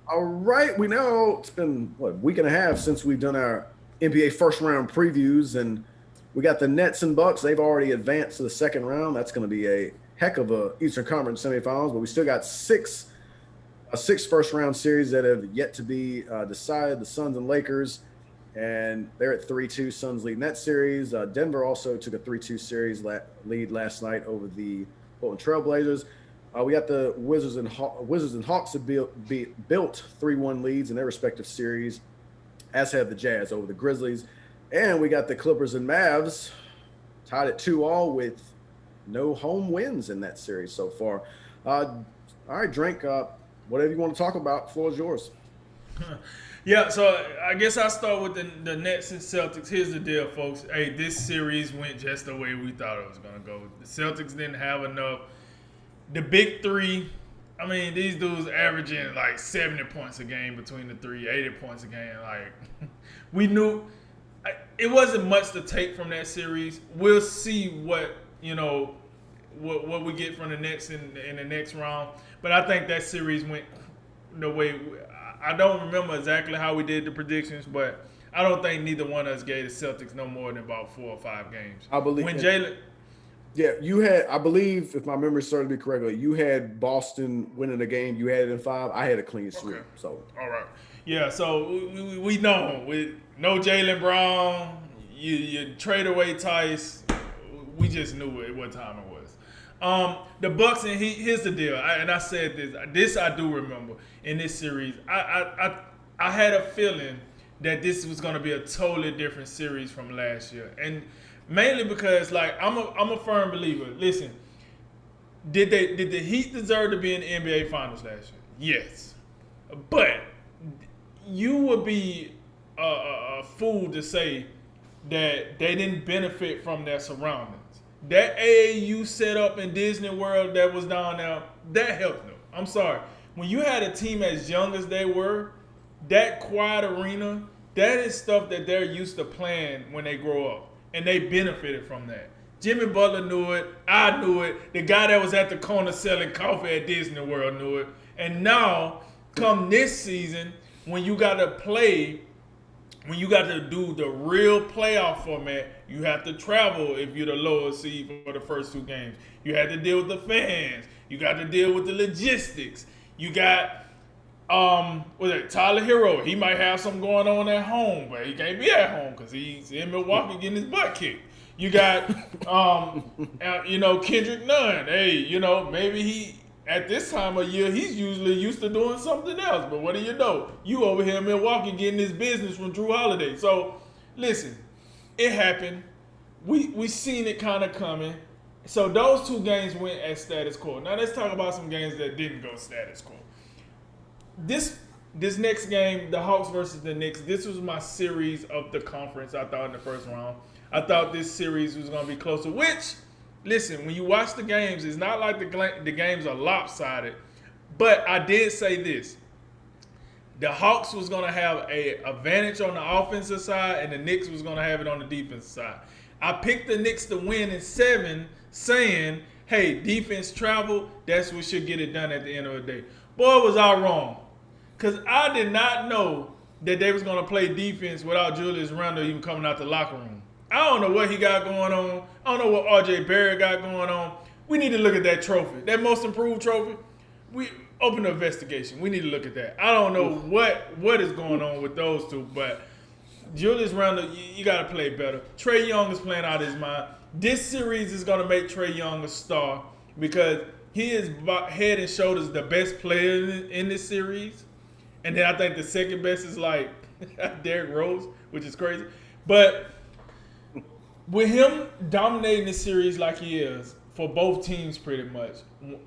All right, we know it's been what, week and a half since we've done our NBA first round previews, and we got the Nets and Bucks. They've already advanced to the second round. That's going to be a heck of a Eastern Conference semifinals. But we still got six first round series that have yet to be decided. The Suns and Lakers, and they're at 3-2. Suns leading that series. Denver also took a 3-2 series lead last night over the Portland Trailblazers. We got the Wizards and Hawks have built 3-1 leads in their respective series, as have the Jazz over the Grizzlies. And we got the Clippers and Mavs tied at 2-all with no home wins in that series so far. All right, Drink, whatever you want to talk about, floor is yours. Yeah, so I guess I'll start with the Nets and Celtics. Here's the deal, folks. Hey, this series went just the way we thought it was going to go. The Celtics didn't have enough. The big three, I mean, these dudes averaging like 70 points a game between the three, 80 points a game. Like, we knew it wasn't much to take from that series. We'll see what we get from the Nets in the next round. But I think that series went the way. I don't remember exactly how we did the predictions, but I don't think neither one of us gave the Celtics no more than about 4 or 5 games. I believe, When Jalen, yeah, you had, I believe, if my memory serves me correctly, you had Boston winning the game. You had it in five. I had a clean okay, sweep. So, all right, yeah. So we know with no Jalen Brown, you trade away Tice. We just knew what time it was. The Bucks, and here's the deal. I said this. This I do remember in this series. I had a feeling that this was going to be a totally different series from last year, and mainly because like I'm a firm believer. Listen, did the Heat deserve to be in the NBA Finals last year? Yes, but you would be a fool to say that they didn't benefit from their surroundings. That AAU setup in Disney World that was down there, that helped them. I'm sorry. When you had a team as young as they were, that quiet arena, that is stuff that they're used to playing when they grow up. And they benefited from that. Jimmy Butler knew it. I knew it. The guy that was at the corner selling coffee at Disney World knew it. And now, come this season, when you got to play, when you got to do the real playoff format, you have to travel if you're the lower seed for the first 2 games. You had to deal with the fans. You got to deal with the logistics. You got was it Tyler Hero? He might have something going on at home, but he can't be at home because he's in Milwaukee getting his butt kicked. You got Kendrick Nunn. Hey, maybe he at this time of year he's usually used to doing something else. But what do you know? You over here in Milwaukee getting his business from Drew Holiday. So listen, it happened. We seen it kind of coming. So those 2 games went as status quo. Now let's talk about some games that didn't go status quo. This next game, the Hawks versus the Knicks, this was my series of the conference, I thought, in the first round. I thought this series was going to be closer, which, listen, when you watch the games, it's not like the games are lopsided. But I did say this. The Hawks was going to have a advantage on the offensive side, and the Knicks was going to have it on the defensive side. I picked the Knicks to win in 7, saying, hey, defense travel, that's what should get it done at the end of the day. Boy, was I wrong. Because I did not know that they was going to play defense without Julius Randle even coming out the locker room. I don't know what he got going on. I don't know what RJ Barrett got going on. We need to look at that trophy. That most improved trophy. We open an investigation. We need to look at that. I don't know what is going on with those two, but Julius Randle, you got to play better. Trae Young is playing out of his mind. This series is going to make Trae Young a star because he is head and shoulders the best player in this series. And then I think the second best is like Derrick Rose, which is crazy. But with him dominating the series like he is for both teams pretty much,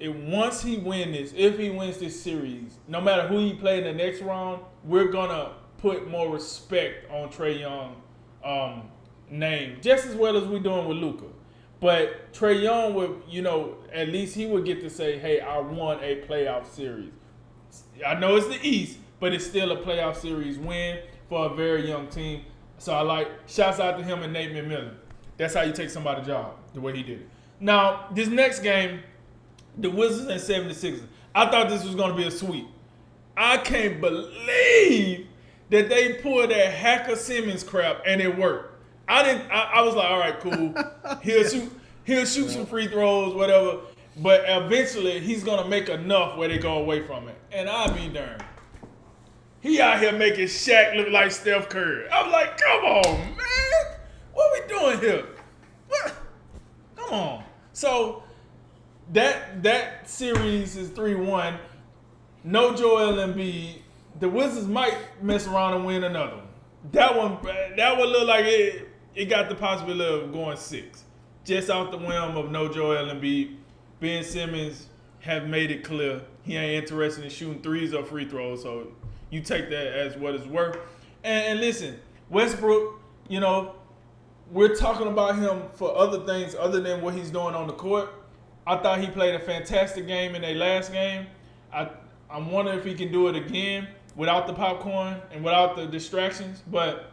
once he wins this, if he wins this series, no matter who he play in the next round, we're going to put more respect on Trae Young name, just as well as we're doing with Luka. But Trae Young would, at least he would get to say, hey, I won a playoff series. I know it's the East, but it's still a playoff series win for a very young team. So I like, shouts out to him and Nate McMillan. That's how you take somebody's job, the way he did it. Now, this next game, the Wizards and 76ers, I thought this was going to be a sweep. I can't believe that they pulled that Hacker Simmons crap and it worked. I was like, all right, cool. He'll shoot some free throws, whatever. But eventually he's gonna make enough where they go away from it. And I'll be darned. He out here making Shaq look like Steph Curry. I'm like, come on, man. What we doing here? What? Come on. So that series is 3-1. No Joel Embiid. The Wizards might mess around and win another one. That one look like it got the possibility of going 6. Just off the whim of no Joel Embiid. Ben Simmons have made it clear he ain't interested in shooting threes or free throws, so you take that as what it's worth. And listen, Westbrook, you know, we're talking about him for other things other than what he's doing on the court. I thought he played a fantastic game in their last game. I'm wondering if he can do it again without the popcorn and without the distractions. But,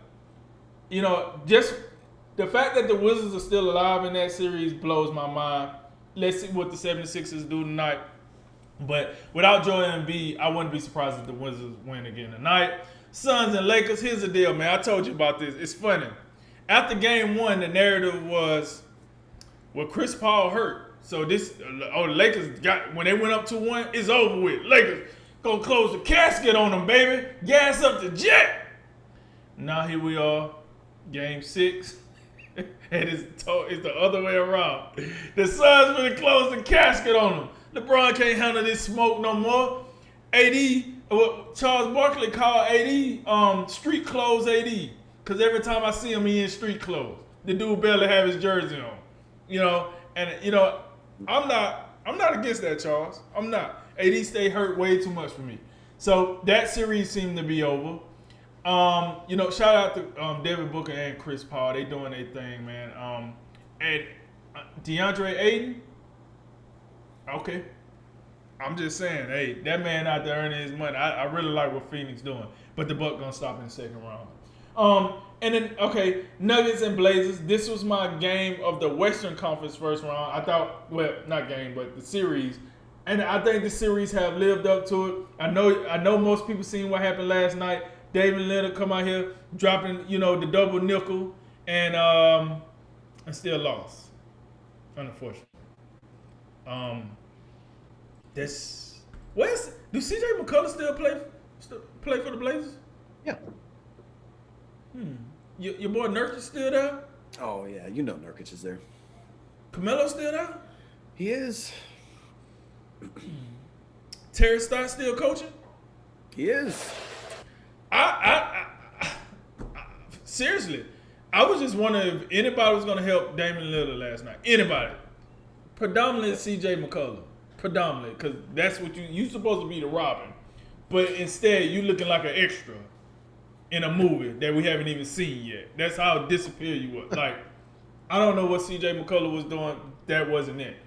you know, just the fact that the Wizards are still alive in that series blows my mind. Let's see what the 76ers do tonight. But without Joel Embiid, I wouldn't be surprised if the Wizards win again tonight. Suns and Lakers, here's the deal, man. I told you about this. It's funny. After game 1, the narrative was, well, Chris Paul hurt. So the Lakers when they went up 2-1, it's over with. Lakers gonna close the casket on them, baby. Gas up the jet. Now here we are, game 6. And it's the other way around. The Suns gonna close the casket on them. LeBron can't handle this smoke no more. Charles Barkley called AD street clothes AD. Because every time I see him, he in street clothes. The dude barely have his jersey on. You know, and you know, I'm not against that, Charles. I'm not. AD stay hurt way too much for me. So that series seemed to be over. You know, shout out to Devin Booker and Chris Paul. They doing their thing, man. And DeAndre Ayton, okay. I'm just saying, hey, that man out there earning his money. I really like what Phoenix doing, but the Bucks gonna stop in the second round. And then, okay, Nuggets and Blazers. This was my game of the Western Conference first round. I thought, well, not game, but the series. And I think the series have lived up to it. I know most people seen what happened last night. David Leonard come out here dropping, you know, the double nickel and still lost. Unfortunately. Do CJ McCullough still play for the Blazers? Yeah. Your boy Nurkic still there? Oh yeah, you know Nurkic is there. Carmelo still there? He is. Terry Stotts still coaching? He is. I seriously, I was just wondering if anybody was going to help Damian Lillard last night. Anybody? Predominantly CJ McCullough. Predominantly, because that's what you supposed to be the Robin, but instead you looking like an extra in a movie that we haven't even seen yet. That's how disappeared you was. Like, I don't know what CJ McCullough was doing. That wasn't it.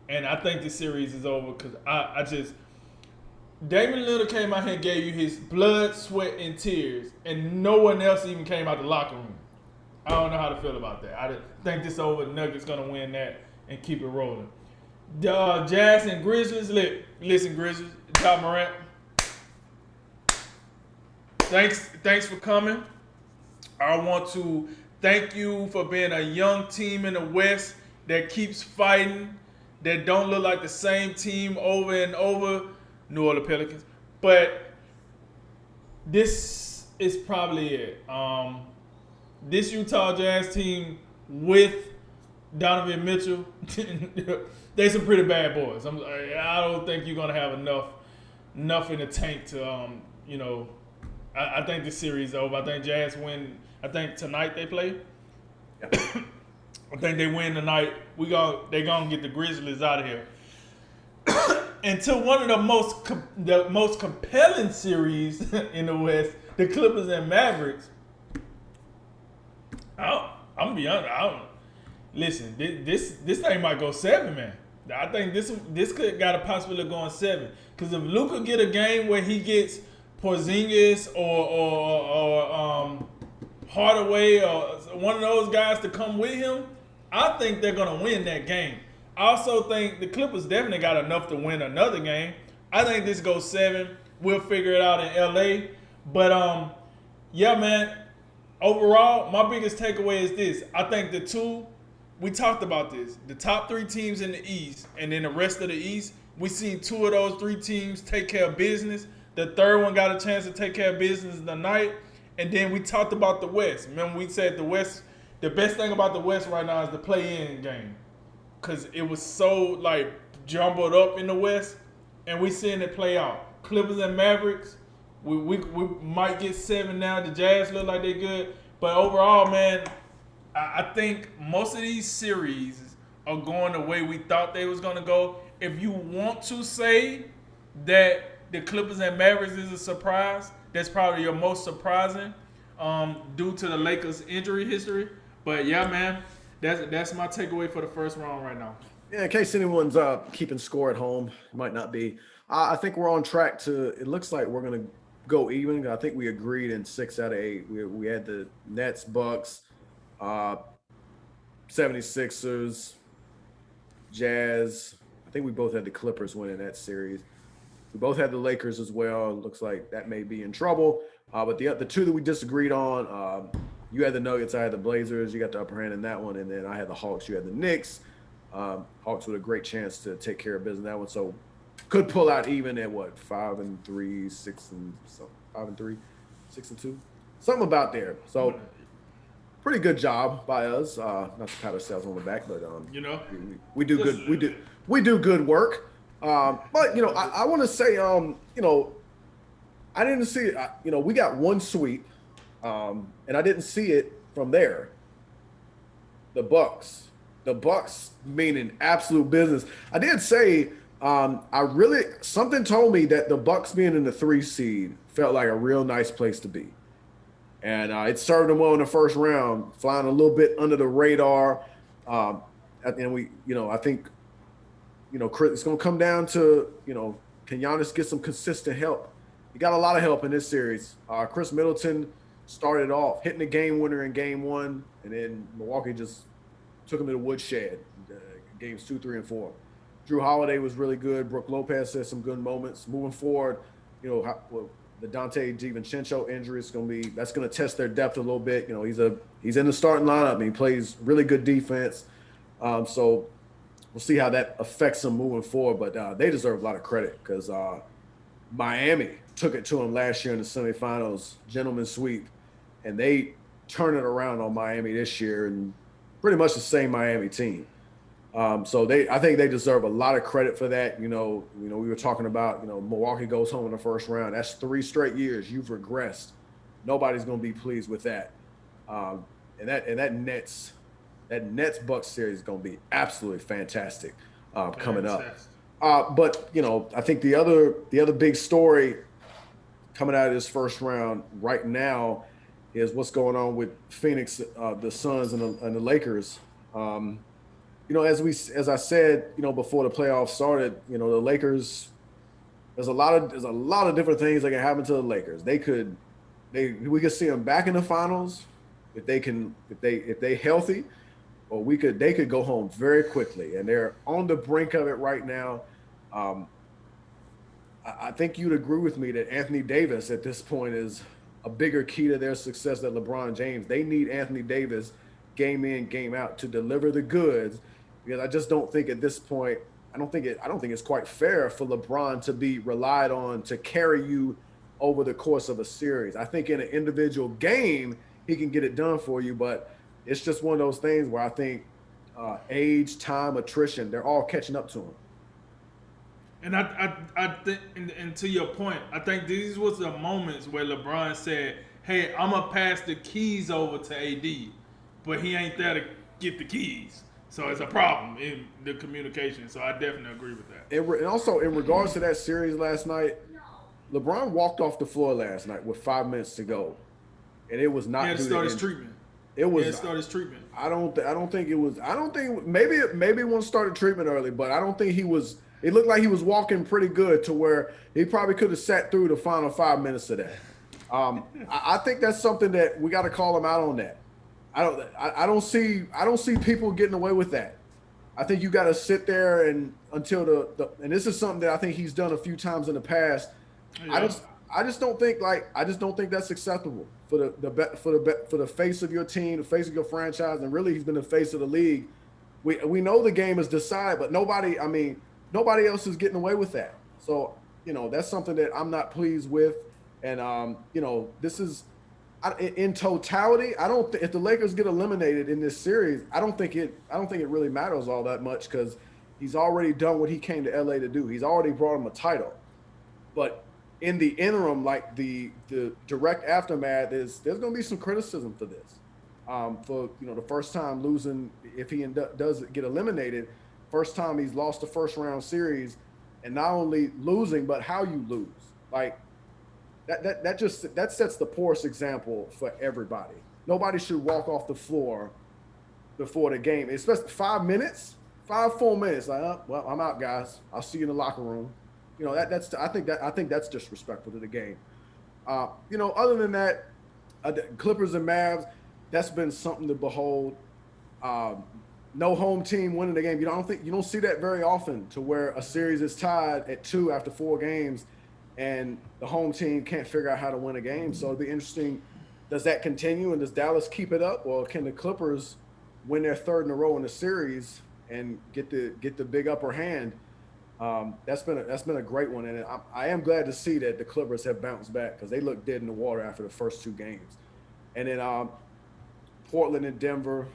And I think the series is over because I just Damian Lillard came out here and gave you his blood, sweat, and tears, and no one else even came out the locker room. I don't know how to feel about that. I think this over. Nuggets gonna win that and keep it rolling. Jazz and Grizzlies. Listen, Grizzlies. Ja Morant. Thanks for coming. I want to thank you for being a young team in the West that keeps fighting, that don't look like the same team over and over, New Orleans Pelicans. But this is probably it. This Utah Jazz team with Donovan Mitchell, they some pretty bad boys. I don't think you're gonna have enough in the tank to, you know. I think the series is over. I think Jazz win. I think tonight they play. Yeah. I think they win tonight. They gonna get the Grizzlies out of here. Until one of the most compelling series in the West, the Clippers and Mavericks. I'm gonna be honest. Listen, this thing might go 7, man. I think this could got a possibility of going 7. Because if Luka get a game where he gets Porzingis or Hardaway or one of those guys to come with him, I think they're gonna win that game. I also think the Clippers definitely got enough to win another game. I think this goes 7. we'll figure it out in LA. But yeah, man. Overall, my biggest takeaway is this. I think we talked about this. The top 3 teams in the East and then the rest of the East, we seen 2 of those 3 teams take care of business. The third one got a chance to take care of business tonight. And then we talked about the West. Remember we said the West, the best thing about the West right now is the play-in game. Because it was so, like, jumbled up in the West. And we seeing it play out. Clippers and Mavericks, we might get 7 now. The Jazz look like they're good. But overall, man, I think most of these series are going the way we thought they was going to go. If you want to say that the Clippers and Mavericks is a surprise, that's probably your most surprising due to the Lakers' injury history. But, yeah, man, that's my takeaway for the first round right now. Yeah, in case anyone's keeping score at home, might not be. I think we're on track to. It looks like we're going to go even. I think we agreed in 6 out of 8. We had the Nets, Bucks, 76ers, Jazz. I think we both had the Clippers winning that series. We both had the Lakers as well. It looks like that may be in trouble. But the 2 that we disagreed on, you had the Nuggets, I had the Blazers. You got the upper hand in that one. And then I had the Hawks, you had the Knicks. Hawks with a great chance to take care of business in that one. So could pull out even at what, 5-3, 5-3, 6-2, something about there. So pretty good job by us. Not to pat ourselves on the back, but we do good. We do good work. But I want to say I didn't see it. We got one sweep, and I didn't see it from there. The Bucks meaning absolute business. I did say. Something told me that the Bucks being in the 3 seed felt like a real nice place to be. And it served them well in the first round, flying a little bit under the radar. And I think, Chris, it's going to come down to, can Giannis get some consistent help? He got a lot of help in this series. Chris Middleton started off hitting the game winner in game 1, and then Milwaukee just took him to the woodshed, games 2, 3, and 4. Drew Holiday was really good. Brook Lopez had some good moments. Moving forward, the Dante DiVincenzo injury is that's going to test their depth a little bit. He's in the starting lineup and he plays really good defense. So we'll see how that affects them moving forward. But they deserve a lot of credit because Miami took it to them last year in the semifinals, gentleman's sweep, and they turned it around on Miami this year and pretty much the same Miami team. So I think they deserve a lot of credit for that. We were talking about, Milwaukee goes home in the first round. That's 3 straight years you've regressed. Nobody's going to be pleased with that. And that Nets Bucks series is going to be absolutely fantastic coming up. But I think the other big story coming out of this first round right now is what's going on with Phoenix, the Suns and the Lakers. As I said, before the playoffs started, the Lakers, there's a lot of different things that can happen to the Lakers. We could see them back in the finals if they healthy, or they could go home very quickly, and they're on the brink of it right now. I think you'd agree with me that Anthony Davis at this point is a bigger key to their success than LeBron James. They need Anthony Davis game in, game out to deliver the goods. Because I just don't think at this point, I don't think it's quite fair for LeBron to be relied on to carry you over the course of a series. I think in an individual game, he can get it done for you, but it's just one of those things where I think age, time, attrition, they're all catching up to him. And I think, and to your point, I think these was the moments where LeBron said, "Hey, I'm gonna pass the keys over to AD," but he ain't there to get the keys. So it's a problem in the communication. So I definitely agree with that. And also, in regards to that series last night, LeBron walked off the floor last night with 5 minutes to go, and it was not. He had to start his treatment. It was. He had to start his treatment. I don't think it was. I don't think maybe he won't start treatment early, but I don't think he was. It looked like he was walking pretty good to where he probably could have sat through the final 5 minutes of that. I think that's something that we got to call him out on that. I don't see people getting away with that. I think you got to sit there and until and this is something that I think he's done a few times in the past. Yeah. I just don't think that's acceptable for the face of your team, the face of your franchise, and really he's been the face of the league. We know the game is decided, but nobody else is getting away with that. So that's something that I'm not pleased with, and this is in totality. I don't if the Lakers get eliminated in this series, I don't think it really matters all that much because he's already done what he came to LA to do. He's already brought him a title. But in the interim, like the direct aftermath there's going to be some criticism for this. For the first time losing, if he does get eliminated, first time he's lost the first round series, and not only losing but how you lose. Like that sets the poorest example for everybody. Nobody should walk off the floor before the game, especially 5 minutes, 5 full minutes. Like, well, I'm out, guys. I'll see you in the locker room. I think that's disrespectful to the game. Other than that, the Clippers and Mavs, that's been something to behold. No home team winning the game. You don't see that very often, to where a series is tied at 2 after 4 games, and the home team can't figure out how to win a game. So it'll be interesting. Does that continue, and does Dallas keep it up, or can the Clippers win their 3rd in a row in the series and get the big upper hand? That's been a great one, and I am glad to see that the Clippers have bounced back, because they looked dead in the water after the first 2 games. And then Portland and Denver,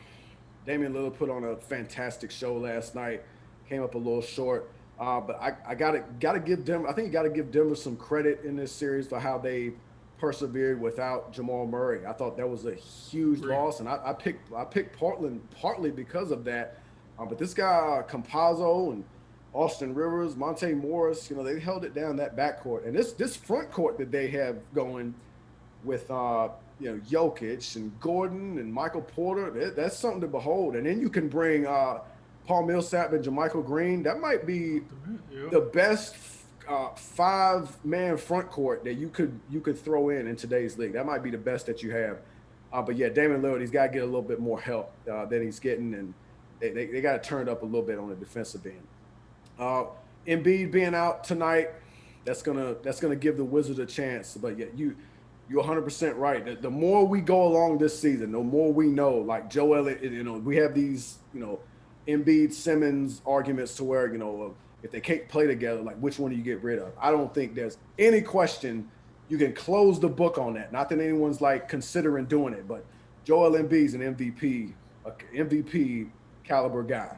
Damian Lillard put on a fantastic show last night. Came up a little short, but I gotta give Denver. I think you got to give Denver some credit in this series for how they persevered without Jamal Murray. I thought that was a huge loss, and I picked Portland partly because of that. But this guy Campazzo and Austin Rivers, Monte Morris, they held it down, that backcourt. And this front court that they have going with Jokic and Gordon and Michael Porter, that's something to behold. And then you can bring Paul Millsap and JaMychal Green. That might be the best 5-man front court that you could throw in today's league. That might be the best that you have. But yeah, Damian Lillard, he's got to get a little bit more help than he's getting, and they got to turn it up a little bit on the defensive end. Embiid being out tonight, that's gonna give the Wizards a chance. But yeah, you're 100% right. The more we go along this season, the more we know. Like Joel, we have these Embiid Simmons arguments to where if they can't play together, like which one do you get rid of? I don't think there's any question. You can close the book on that. Not that anyone's like considering doing it, but Joel Embiid's an MVP caliber guy,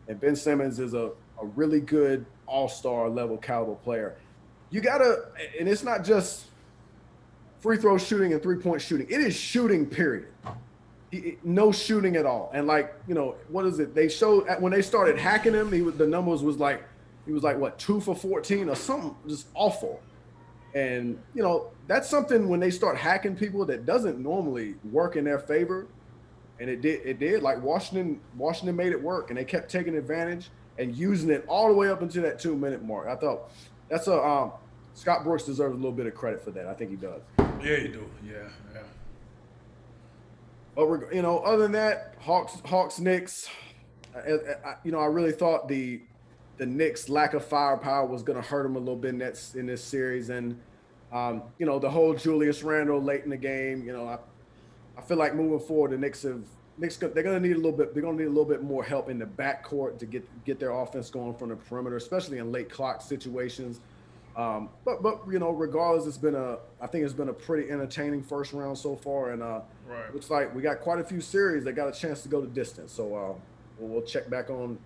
and Ben Simmons is a really good all-star level caliber player. You gotta, and it's not just free throw shooting and 3-point shooting. It is shooting, period. No shooting at all. And what is it? They showed when they started hacking him, the numbers was like, he was like, what, 2 for 14 or something just awful. And that's something when they start hacking people that doesn't normally work in their favor. And it did. Like Washington made it work, and they kept taking advantage and using it all the way up into that 2-minute mark. I thought that's Scott Brooks deserves a little bit of credit for that. I think he does. Yeah, you do. Yeah. But other than that, Hawks, Knicks. I really thought the Knicks' lack of firepower was going to hurt them a little bit in this series, and the whole Julius Randle late in the game. I feel like moving forward, the Knicks they're going to need a little bit. They're going to need a little bit more help in the backcourt to get their offense going from the perimeter, especially in late clock situations. But regardless, I think it's been a pretty entertaining first round so far, and looks like we got quite a few series that got a chance to go the distance. So we'll check back on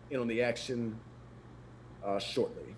the action shortly.